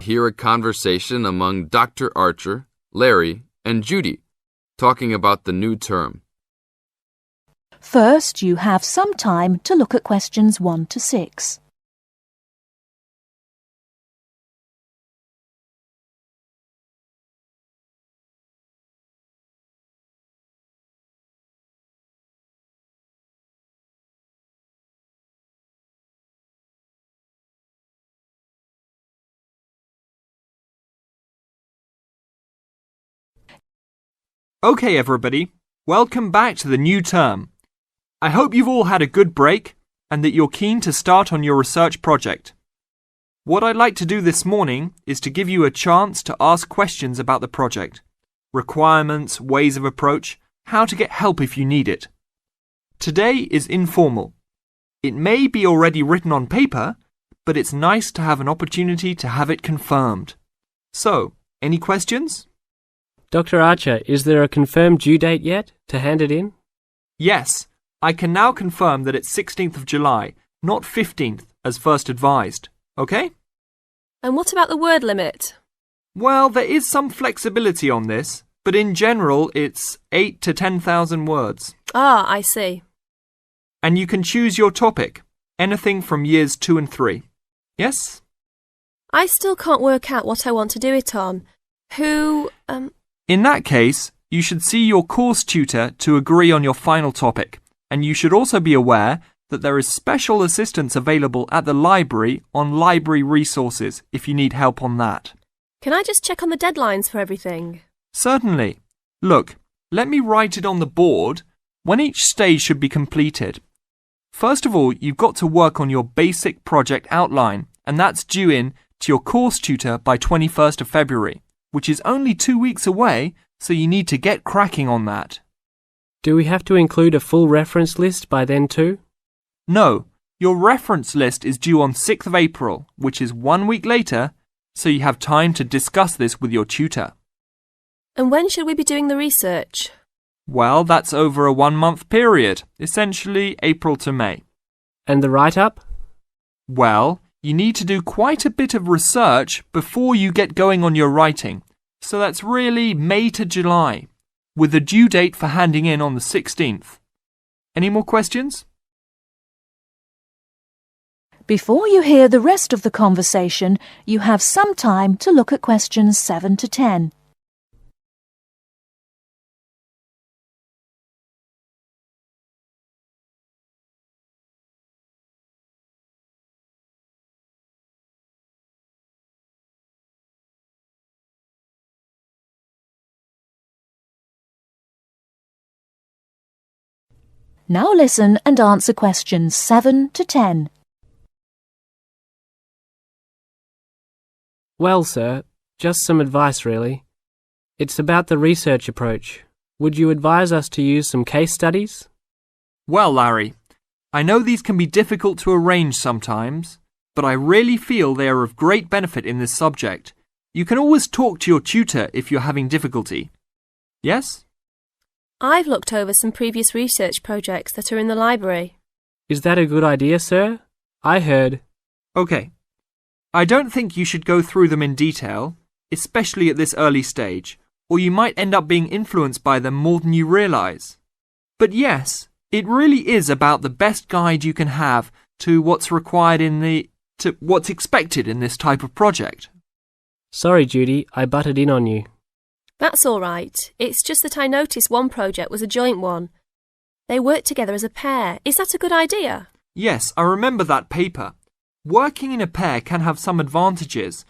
hear a conversation among Dr. Archer, Larry, and Judy, talking about the new term. First, you have some time to look at questions 1 to 6. Okay, everybody, welcome back to the new term. I hope you've all had a good break and that you're keen to start on your research project. What I'd like to do this morning is to give you a chance to ask questions about the project, requirements, ways of approach, how to get help if you need it. Today is informal. It may be already written on paper, but it's nice to have an opportunity to have it confirmed. So, any questions? Dr. Archer, is there a confirmed due date yet to hand it in? Yes, I can now confirm that it's 16th of July, not 15th as first advised. Okay? And what about the word limit? Well, there is some flexibility on this, but in general it's 8 to 10,000 words. Ah, I see. And you can choose your topic, anything from years 2 and 3. Yes? I still can't work out what I want to do it on. In that case, you should see your course tutor to agree on your final topic, and you should also be aware that there is special assistance available at the library on library resources if you need help on that. Can I just check on the deadlines for everything? Certainly. Look, let me write it on the board when each stage should be completed. First of all, you've got to work on your basic project outline, and that's due in to your course tutor by 21st of February. Which is only 2 weeks away, so you need to get cracking on that. Do we have to include a full reference list by then too? No, your reference list is due on 6th of April, which is 1 week later, so you have time to discuss this with your tutor. And when should we be doing the research? Well, that's over a 1-month period, essentially April to May. And the write-up? Well, you need to do quite a bit of research before you get going on your writing, so that's really May to July, with the due date for handing in on the 16th. Any more questions? Before you hear the rest of the conversation, you have some time to look at questions 7 to 10. Now listen and answer questions 7 to 10. Well, sir, just some advice really. It's about the research approach. Would you advise us to use some case studies? Well, Larry, I know these can be difficult to arrange sometimes, but I really feel they are of great benefit in this subject. You can always talk to your tutor if you're having difficulty. Yes? I've looked over some previous research projects that are in the library. Is that a good idea, sir? I heard. Okay. I don't think you should go through them in detail, especially at this early stage, or you might end up being influenced by them more than you realise. But yes, it really is about the best guide you can have to what's required to what's expected in this type of project. Sorry, Judy, I butted in on you. That's all right. It's just that I noticed one project was a joint one. They worked together as a pair. Is that a good idea? Yes, I remember that paper. Working in a pair can have some advantages,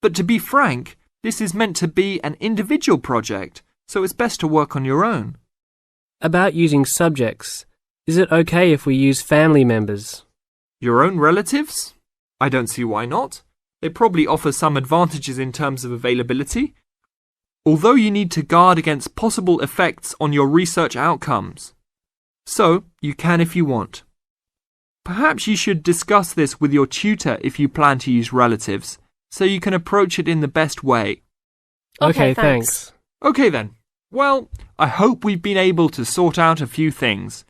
but to be frank, this is meant to be an individual project, so it's best to work on your own. About using subjects, is it okay if we use family members? Your own relatives? I don't see why not. They probably offer some advantages in terms of availability, although you need to guard against possible effects on your research outcomes. So, you can if you want. Perhaps you should discuss this with your tutor if you plan to use relatives, so you can approach it in the best way. Okay, thanks. Okay then. Well, I hope we've been able to sort out a few things.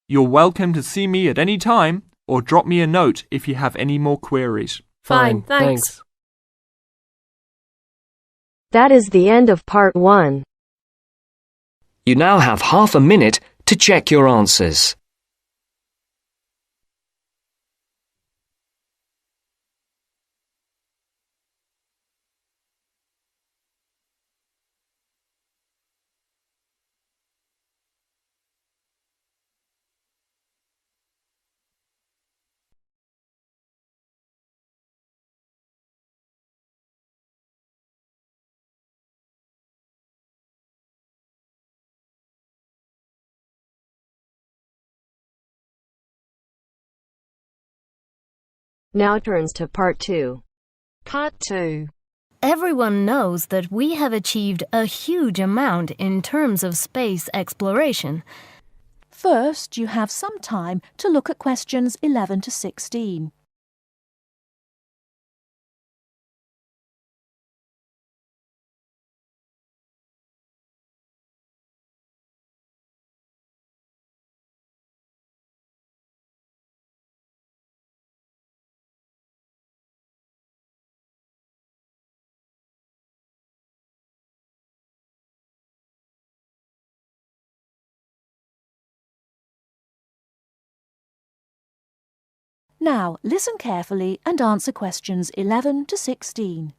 You're welcome to see me at any time or drop me a note if you have any more queries. Fine, thanks. That is the end of part 1. You now have half a minute to check your answers. Now turns to part 2. Part 2. Everyone knows that we have achieved a huge amount in terms of space exploration. First, you have some time to look at questions 11 to 16. Now, listen carefully and answer questions 11 to 16.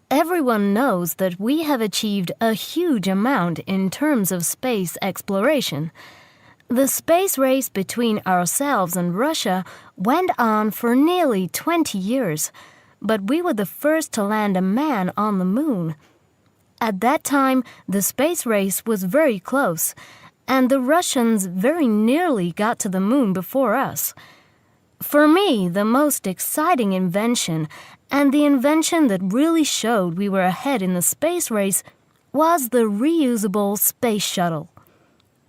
Everyone knows that we have achieved a huge amount in terms of space exploration. The space race between ourselves and Russia went on for nearly 20 years, but we were the first to land a man on the moon. At that time, the space race was very close, and the Russians very nearly got to the moon before us. For me, the most exciting invention, and the invention that really showed we were ahead in the space race, was the reusable space shuttle.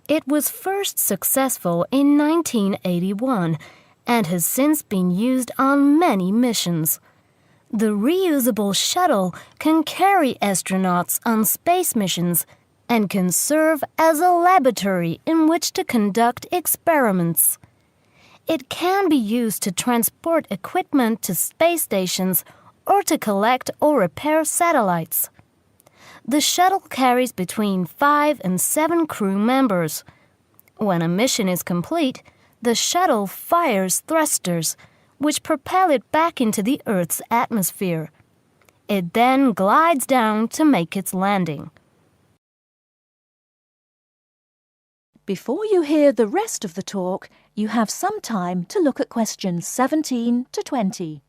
It was first successful in 1981 and has since been used on many missions. The reusable shuttle can carry astronauts on space missions and can serve as a laboratory in which to conduct experiments. It can be used to transport equipment to space stations or to collect or repair satellites. The shuttle carries between 5 and 7 crew members. When a mission is complete, the shuttle fires thrusters, which propel it back into the Earth's atmosphere. It then glides down to make its landing. Before you hear the rest of the talk, you have some time to look at questions 17 to 20.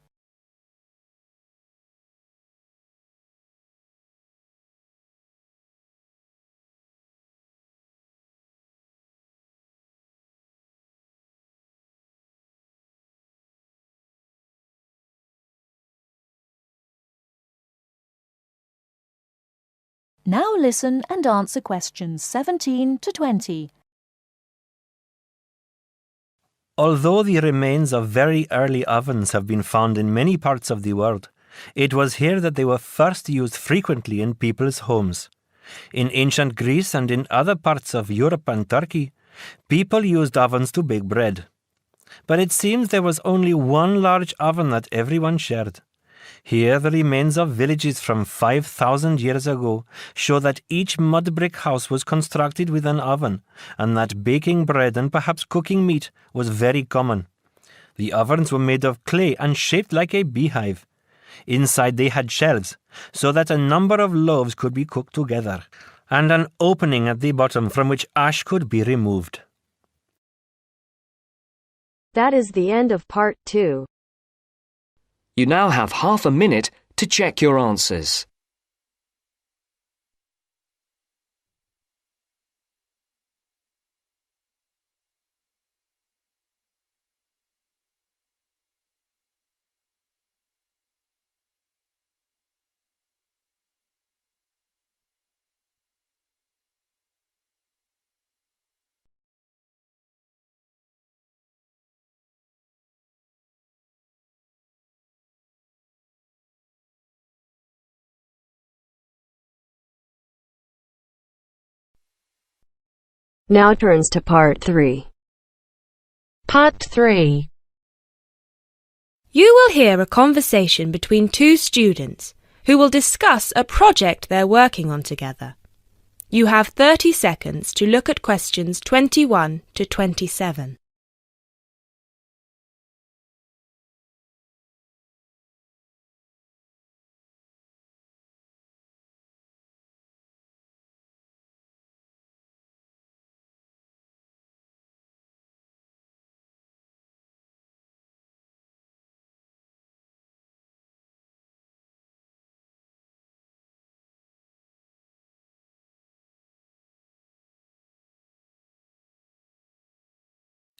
Now listen and answer questions 17 to 20. Although the remains of very early ovens have been found in many parts of the world, it was here that they were first used frequently in people's homes. In ancient Greece and in other parts of Europe and Turkey, people used ovens to bake bread. But it seems there was only one large oven that everyone shared. Here, the remains of villages from 5,000 years ago show that each mud brick house was constructed with an oven, and that baking bread and perhaps cooking meat was very common. The ovens were made of clay and shaped like a beehive. Inside they had shelves, so that a number of loaves could be cooked together, and an opening at the bottom from which ash could be removed. That is the end of part 2. You now have half a minute to check your answers. Now turns to part 3. Part 3. You will hear a conversation between two students who will discuss a project they're working on together. You have 30 seconds to look at questions 21 to 27.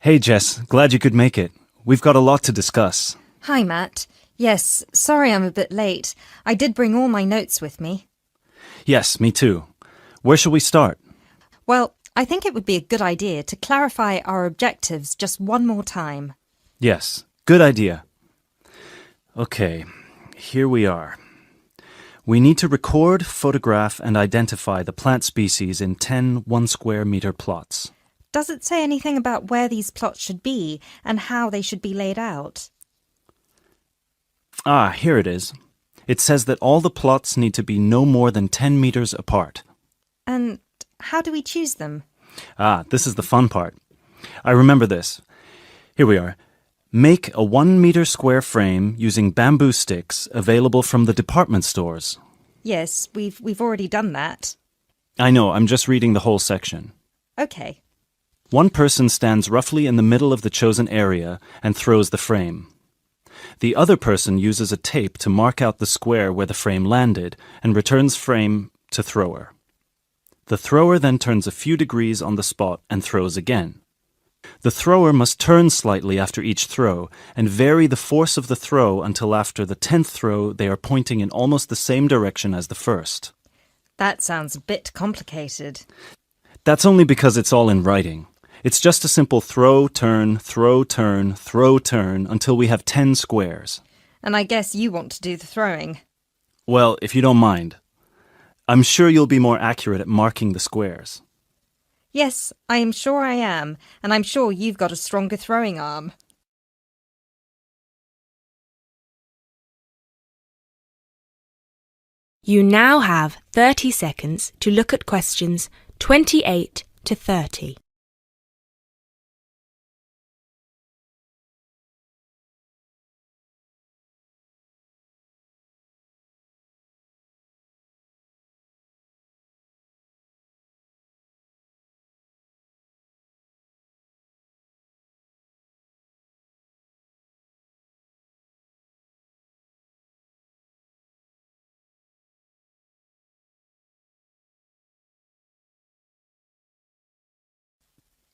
Hey Jess, glad you could make it. We've got a lot to discuss. Hi, Matt. Yes, sorry I'm a bit late. I did bring all my notes with me. Yes, me too. Where shall we start? Well, I think it would be a good idea to clarify our objectives just one more time. Yes, good idea. Okay, here we are. We need to record, photograph, and identify the plant species in 10 1-square-meter plots. Does it say anything about where these plots should be and how they should be laid out? Ah, here it is. It says that all the plots need to be no more than 10 meters apart. And how do we choose them? Ah, this is the fun part. I remember this. Here we are. Make a 1-meter square frame using bamboo sticks available from the department stores. Yes, we've already done that. I know, I'm just reading the whole section. Okay. One person stands roughly in the middle of the chosen area and throws the frame. The other person uses a tape to mark out the square where the frame landed and returns frame to thrower. The thrower then turns a few degrees on the spot and throws again. The thrower must turn slightly after each throw and vary the force of the throw until after the 10th throw they are pointing in almost the same direction as the first. That sounds a bit complicated. That's only because it's all in writing. It's just a simple throw, turn, throw, turn, throw, turn until we have 10 squares. And I guess you want to do the throwing. Well, if you don't mind. I'm sure you'll be more accurate at marking the squares. Yes, I am sure I am, and I'm sure you've got a stronger throwing arm. You now have 30 seconds to look at questions 28 to 30.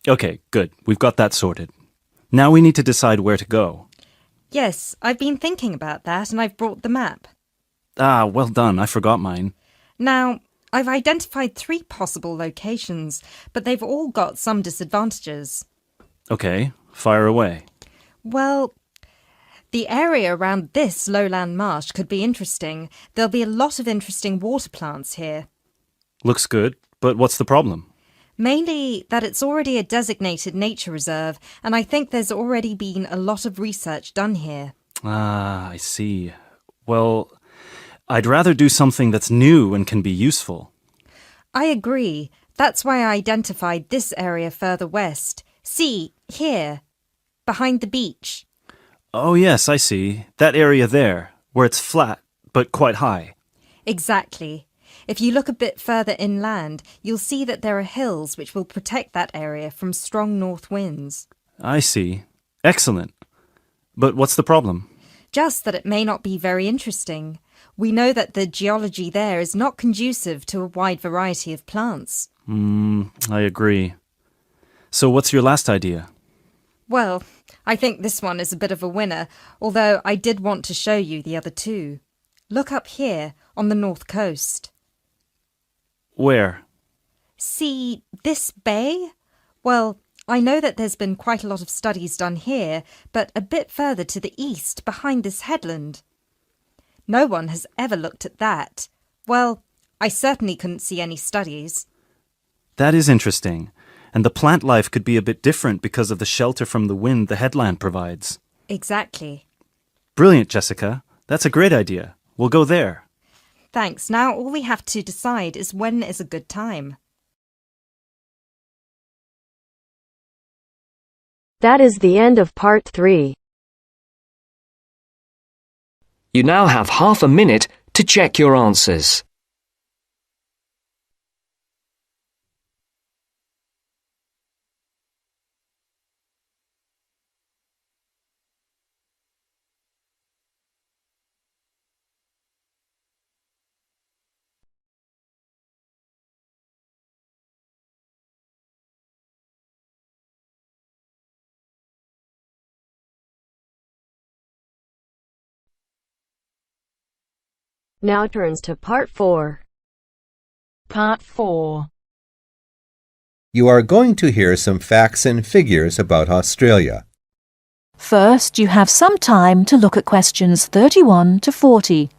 Okay, good. We've got that sorted. Now we need to decide where to go. Yes, I've been thinking about that and I've brought the map. Ah, well done. I forgot mine. Now, I've identified 3 possible locations, but they've all got some disadvantages. Okay, fire away. Well, the area around this lowland marsh could be interesting. There'll be a lot of interesting water plants here. Looks good, but what's the problem? Mainly that it's already a designated nature reserve, and I think there's already been a lot of research done here. Ah, I see. Well, I'd rather do something that's new and can be useful. I agree. That's why I identified this area further west. See, here, behind the beach. Oh yes, I see. That area there, where it's flat, but quite high. Exactly. If you look a bit further inland, you'll see that there are hills which will protect that area from strong north winds. I see. Excellent. But what's the problem? Just that it may not be very interesting. We know that the geology there is not conducive to a wide variety of plants. I agree. So what's your last idea? Well, I think this one is a bit of a winner, although I did want to show you the other 2. Look up here on the north coast. Where? See this bay? Well, I know that there's been quite a lot of studies done here, but a bit further to the east, behind this headland. No one has ever looked at that. Well, I certainly couldn't see any studies. That is interesting. And the plant life could be a bit different because of the shelter from the wind the headland provides. Exactly. Brilliant, Jessica. That's a great idea. We'll go there. Thanks. Now all we have to decide is when is a good time. That is the end of part 3. You now have half a minute to check your answers. Now turns to part 4. Part 4. You are going to hear some facts and figures about Australia. First, you have some time to look at questions 31 to 40.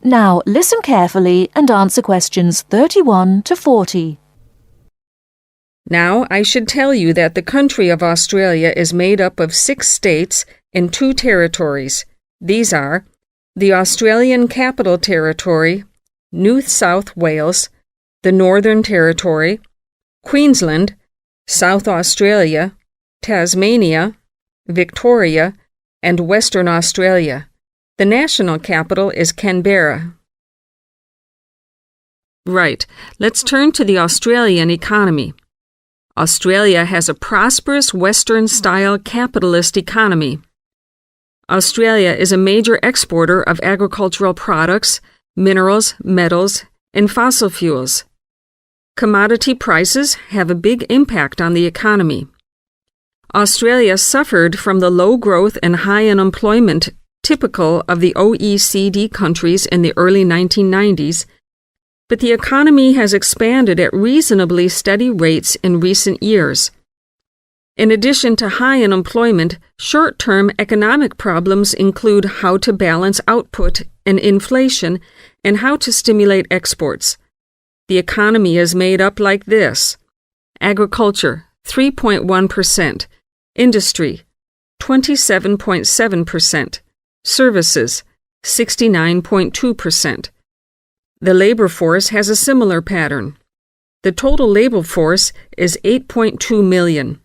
Now listen carefully and answer questions 31 to 40. Now I should tell you that the country of Australia is made up of 6 states and 2 territories. These are the Australian Capital Territory, New South Wales, the Northern Territory, Queensland, South Australia, Tasmania, Victoria, and Western Australia. The national capital is Canberra. Right, let's turn to the Australian economy. Australia has a prosperous Western-style capitalist economy. Australia is a major exporter of agricultural products, minerals, metals, and fossil fuels. Commodity prices have a big impact on the economy. Australia suffered from the low growth and high unemployment typical of the OECD countries in the early 1990s, but the economy has expanded at reasonably steady rates in recent years. In addition to high unemployment, short-term economic problems include how to balance output and inflation and how to stimulate exports. The economy is made up like this: agriculture, 3.1%, industry, 27.7%, services, 69.2%. The labor force has a similar pattern. The total labor force is 8.2 million.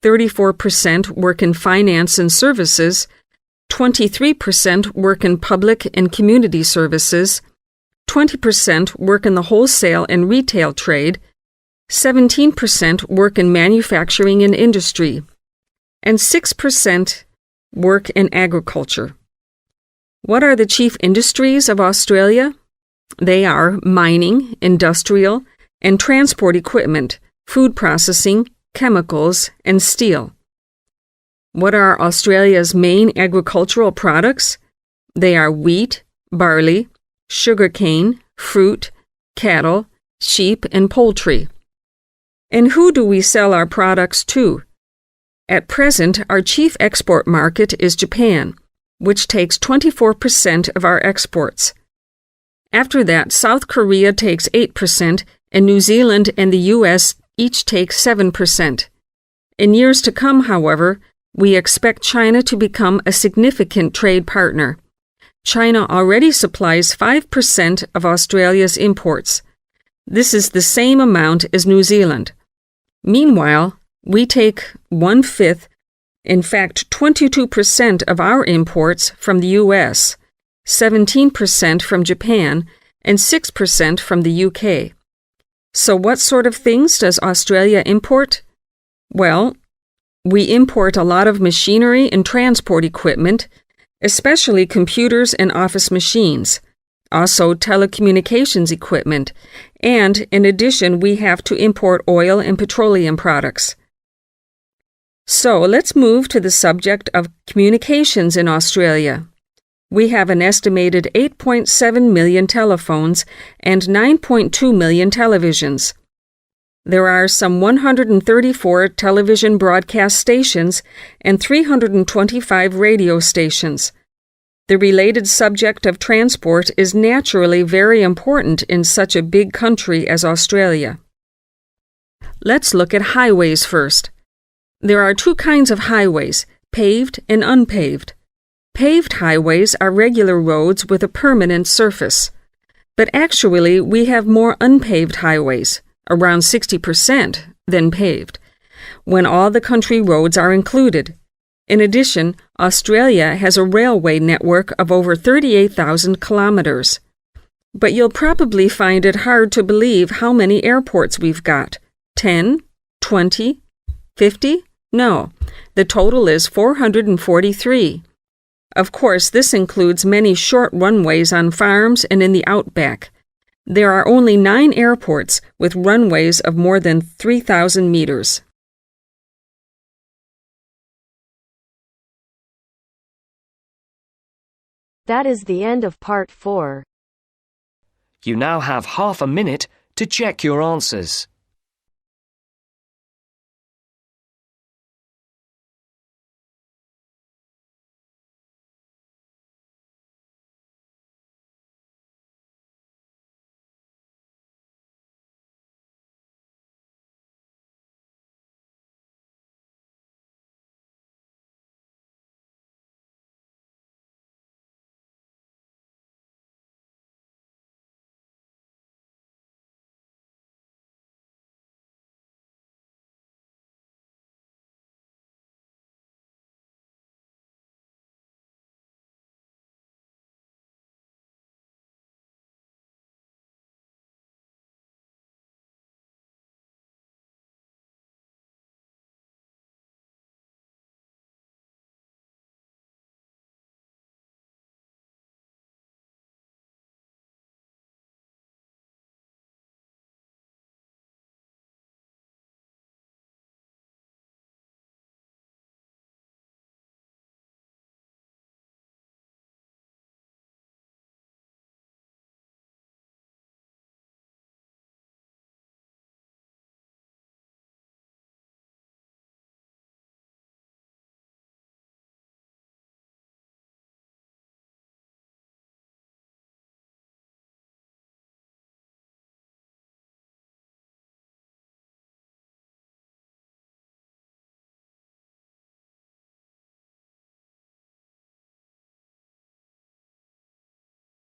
34% work in finance and services, 23% work in public and community services, 20% work in the wholesale and retail trade, 17% work in manufacturing and industry, and 6% work in agriculture. What are the chief industries of Australia? They are mining, industrial, and transport equipment, food processing, chemicals, and steel. What are Australia's main agricultural products? They are wheat, barley, sugarcane, fruit, cattle, sheep, and poultry. And who do we sell our products to? At present, our chief export market is Japan, which takes 24% of our exports. After that, South Korea takes 8%, and New Zealand and the U.S. each take 7%. In years to come, however, we expect China to become a significant trade partner. China already supplies 5% of Australia's imports. This is the same amount as New Zealand. Meanwhile, we take 1/5, in fact 22% of our imports from the U.S., 17% from Japan, and 6% from the UK. So what sort of things does Australia import? Well, we import a lot of machinery and transport equipment, especially computers and office machines. also telecommunications equipment, and in addition, we have to import oil and petroleum products. So let's move to the subject of communications in Australia. We have an estimated 8.7 million telephones and 9.2 million televisions. There are some 134 television broadcast stations and 325 radio stations. The related subject of transport is naturally very important in such a big country as Australia. Let's look at highways first. There are two kinds of highways, paved and unpaved. Paved highways are regular roads with a permanent surface. But actually, we have more unpaved highways, around 60%, than paved, when all the country roads are included. In addition, Australia has a railway network of over 38,000 kilometers. But you'll probably find it hard to believe how many airports we've got. 10? 20? 50? No, the total is 443. Of course, this includes many short runways on farms and in the outback. There are only 9 airports with runways of more than 3,000 meters. That is the end of part 4. You now have half a minute to check your answers.